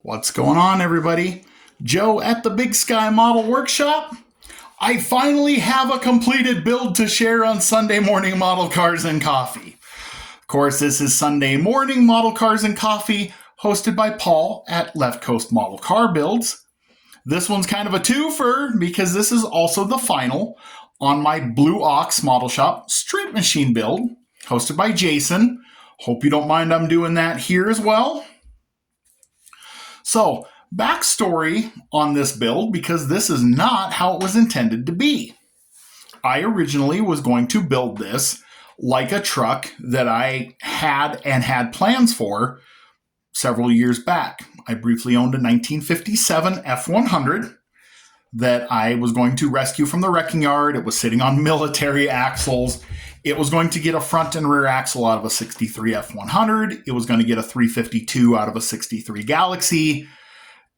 What's going on, everybody? Joe at the Big Sky Model Workshop. I finally have a completed build to share on Sunday morning Model Cars and Coffee. Of course, this is Sunday morning Model Cars and Coffee, hosted by Paul at Left Coast Model Car Builds. This one's kind of a twofer because this is also the final on my Blue Ox Model Shop Street Machine build, hosted by Jason. Hope you don't mind I'm doing that here as well. So, backstory on this build, because this is not how it was intended to be. I originally was going to build this like a truck that I had plans for several years back. I briefly owned a 1957 F100 that I was going to rescue from the wrecking yard. It was sitting on military axles. It was going to get a front and rear axle out of a 63 F100. It was going to get a 352 out of a 63 Galaxy.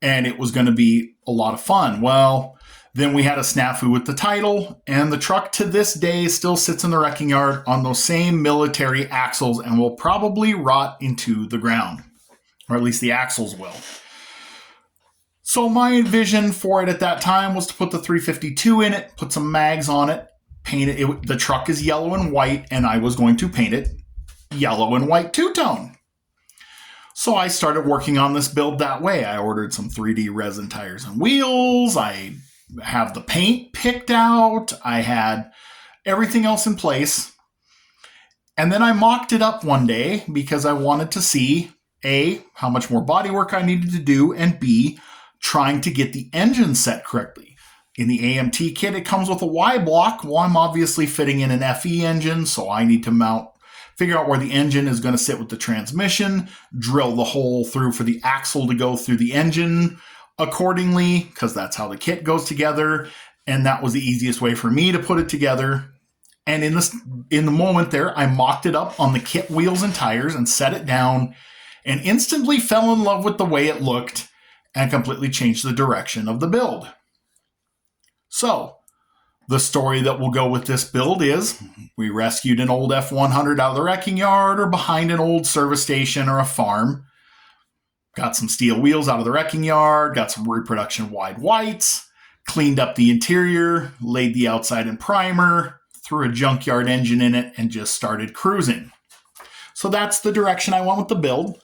And it was going to be a lot of fun. Well, then we had a snafu with the title. And the truck to this day still sits in the wrecking yard on those same military axles and will probably rot into the ground. Or at least the axles will. So my vision for it at that time was to put the 352 in it, put some mags on it, paint it. The truck is yellow and white, and I was going to paint it yellow and white two-tone. So I started working on this build that way. I ordered some 3D resin tires and wheels. I have the paint picked out. I had everything else in place. And then I mocked it up one day because I wanted to see, A, how much more bodywork I needed to do, and B, trying to get the engine set correctly. In the AMT kit, it comes with a Y block. Well, I'm obviously fitting in an FE engine, so I need to figure out where the engine is going to sit with the transmission, drill the hole through for the axle to go through the engine accordingly, because that's how the kit goes together. And that was the easiest way for me to put it together. And in the moment there, I mocked it up on the kit wheels and tires and set it down and instantly fell in love with the way it looked and completely changed the direction of the build. So, the story that will go with this build is we rescued an old F100 out of the wrecking yard or behind an old service station or a farm. Got some steel wheels out of the wrecking yard, got some reproduction wide whites, cleaned up the interior, laid the outside in primer, threw a junkyard engine in it, and just started cruising. So that's the direction I went with the build.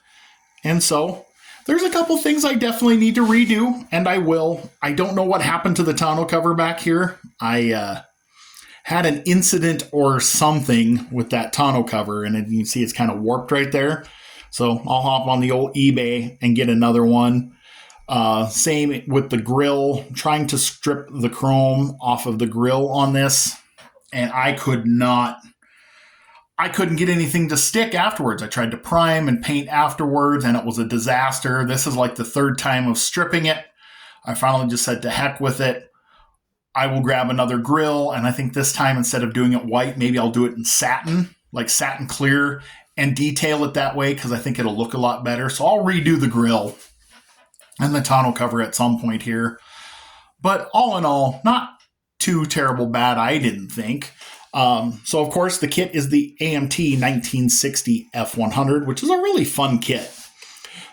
And so there's a couple things I definitely need to redo, and I will. I don't know what happened to the tonneau cover back here. I had an incident or something with that tonneau cover, and you can see it's kind of warped right there. So I'll hop on the old eBay and get another one. Same with the grill, trying to strip the chrome off of the grill on this, and I couldn't get anything to stick afterwards. I tried to prime and paint afterwards, and it was a disaster. This is like the third time of stripping it. I finally just said to heck with it. I will grab another grill, and I think this time, instead of doing it white, maybe I'll do it in satin, like satin clear, and detail it that way because I think it'll look a lot better. So I'll redo the grill and the tonneau cover at some point here. But all in all, not too terrible bad, I didn't think. So, of course, the kit is the AMT 1960 F100, which is a really fun kit.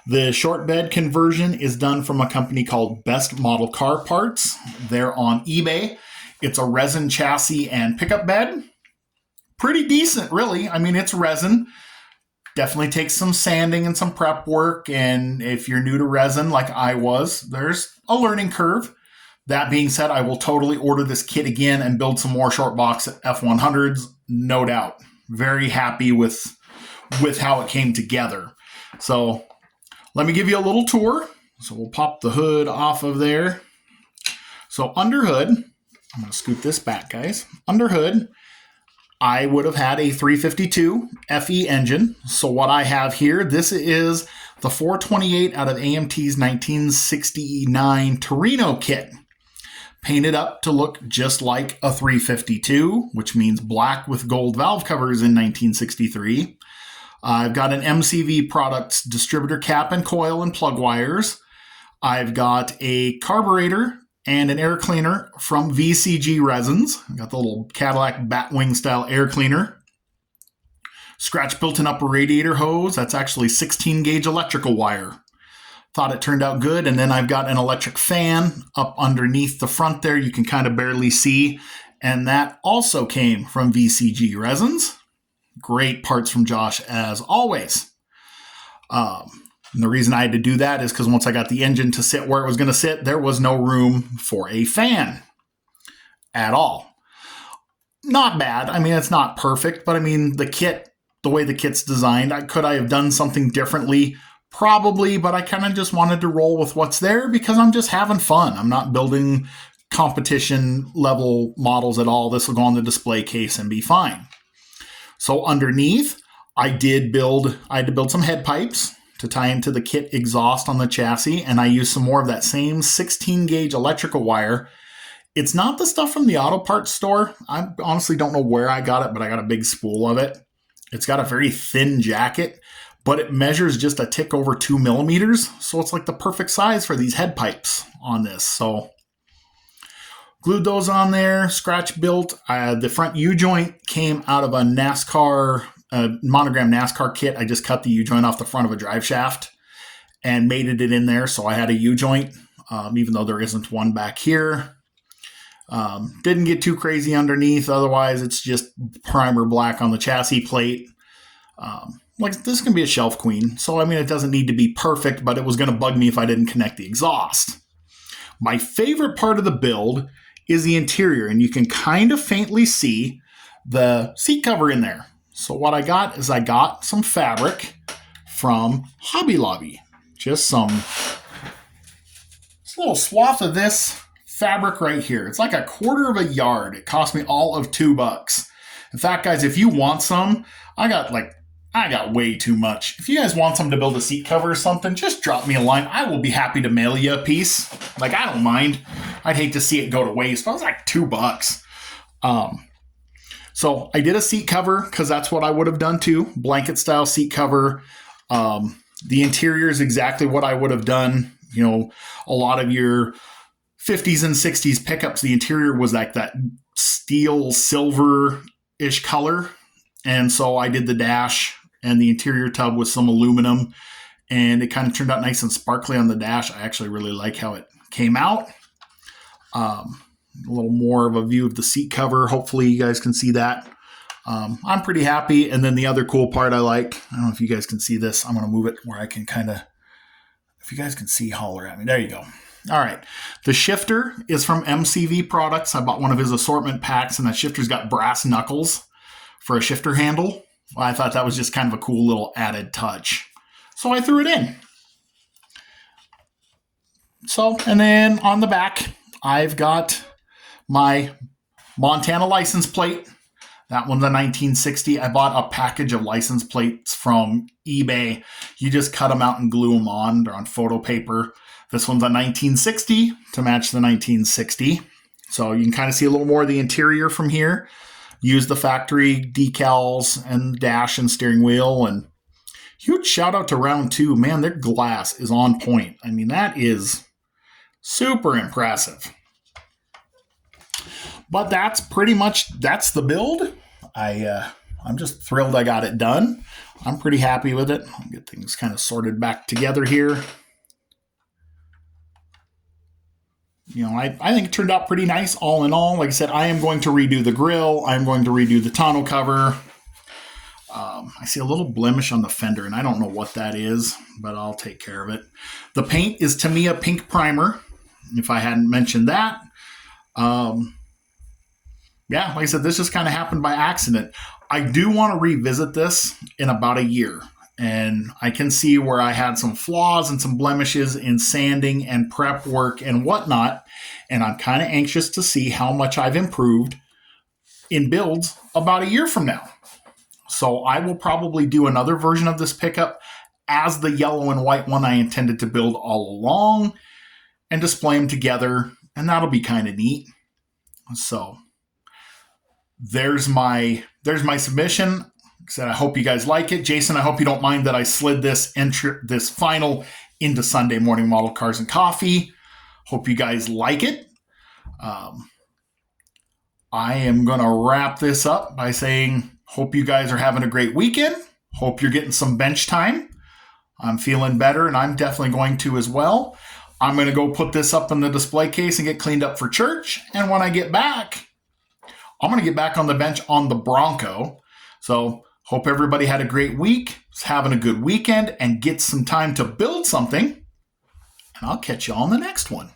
The short bed conversion is done from a company called Best Model Car Parts. They're on eBay. It's a resin chassis and pickup bed. Pretty decent, really. I mean, it's resin. Definitely takes some sanding and some prep work. And if you're new to resin like I was, there's a learning curve. That being said, I will totally order this kit again and build some more short box F100s, no doubt. Very happy with how it came together. So let me give you a little tour. So we'll pop the hood off of there. So under hood, I'm going to scoot this back, guys. Under hood, I would have had a 352 FE engine. So what I have here, this is the 428 out of AMT's 1969 Torino kit. Painted up to look just like a 352, which means black with gold valve covers in 1963. I've got an MCV Products distributor cap and coil and plug wires. I've got a carburetor and an air cleaner from VCG Resins. I've got the little Cadillac Batwing style air cleaner. Scratch built-in upper radiator hose. That's actually 16 gauge electrical wire. Thought it turned out good. And then I've got an electric fan up underneath the front there. You can kind of barely see. And that also came from VCG Resins. Great parts from Josh as always. And the reason I had to do that is because once I got the engine to sit where it was going to sit, there was no room for a fan at all. Not bad. I mean, it's not perfect, but I mean, the kit, the way the kit's designed, could I have done something differently? Probably, but I kind of just wanted to roll with what's there because I'm just having fun. I'm not building competition level models at all. This will go on the display case and be fine. So underneath, I had to build some head pipes to tie into the kit exhaust on the chassis, and I used some more of that same 16 gauge electrical wire. It's not the stuff from the auto parts store. I honestly don't know where I got it, but I got a big spool of it. It's got a very thin jacket, but it measures just a tick over 2 millimeters. So it's like the perfect size for these head pipes on this. So glued those on there, scratch built. The front U-joint came out of a monogram NASCAR kit. I just cut the U-joint off the front of a drive shaft and mated it in there. So I had a U-joint, even though there isn't one back here. Didn't get too crazy underneath. Otherwise, it's just primer black on the chassis plate. Like this can be a shelf queen. So, I mean, it doesn't need to be perfect, but it was going to bug me if I didn't connect the exhaust. My favorite part of the build is the interior, and you can kind of faintly see the seat cover in there. So what I got is I got some fabric from Hobby Lobby. Just a little swath of this fabric right here. It's like a quarter of a yard. It cost me all of $2. In fact, guys, if you want some, I got way too much. If you guys want some to build a seat cover or something, just drop me a line. I will be happy to mail you a piece. Like, I don't mind. I'd hate to see it go to waste, but it was like $2. So I did a seat cover because that's what I would have done too. Blanket style seat cover. The interior is exactly what I would have done. You know, a lot of your 50s and 60s pickups, the interior was like that steel silver-ish color. And so I did the dash and the interior tub with some aluminum, and it kind of turned out nice and sparkly on the dash. I actually really like how it came out. A little more of a view of the seat cover. Hopefully you guys can see that. I'm pretty happy. And then the other cool part I like, I don't know if you guys can see this. I'm going to move it where I can kind of, if you guys can see, holler at me. There you go. All right. The shifter is from MCV Products. I bought one of his assortment packs, and that shifter's got brass knuckles for a shifter handle. I thought that was just kind of a cool little added touch. So I threw it in. So, and then on the back, I've got my Montana license plate. That one's a 1960. I bought a package of license plates from eBay. You just cut them out and glue them on. They're on photo paper. This one's a 1960 to match the 1960. So you can kind of see a little more of the interior from here. Use the factory decals and dash and steering wheel. And huge shout out to Round 2. Man, their glass is on point. I mean, that is super impressive. But that's the build. I'm just thrilled I got it done. I'm pretty happy with it. I'll get things kind of sorted back together here. You know, I think it turned out pretty nice all in all. Like I said, I am going to redo the grill. I'm going to redo the tonneau cover. I see a little blemish on the fender, and I don't know what that is, but I'll take care of it. The paint is Tamiya Pink Primer, if I hadn't mentioned that. Yeah, like I said, this just kind of happened by accident. I do want to revisit this in about a year. And I can see where I had some flaws and some blemishes in sanding and prep work and whatnot. And I'm kind of anxious to see how much I've improved in builds about a year from now. So I will probably do another version of this pickup as the yellow and white one I intended to build all along and display them together. And that'll be kind of neat. So there's my submission. Said, I hope you guys like it. Jason, I hope you don't mind that I slid this final into Sunday Morning Model Cars and Coffee. Hope you guys like it. I am going to wrap this up by saying, hope you guys are having a great weekend. Hope you're getting some bench time. I'm feeling better, and I'm definitely going to as well. I'm going to go put this up in the display case and get cleaned up for church. And when I get back, I'm going to get back on the bench on the Bronco. So hope everybody had a great week, is having a good weekend, and get some time to build something. And I'll catch you on the next one.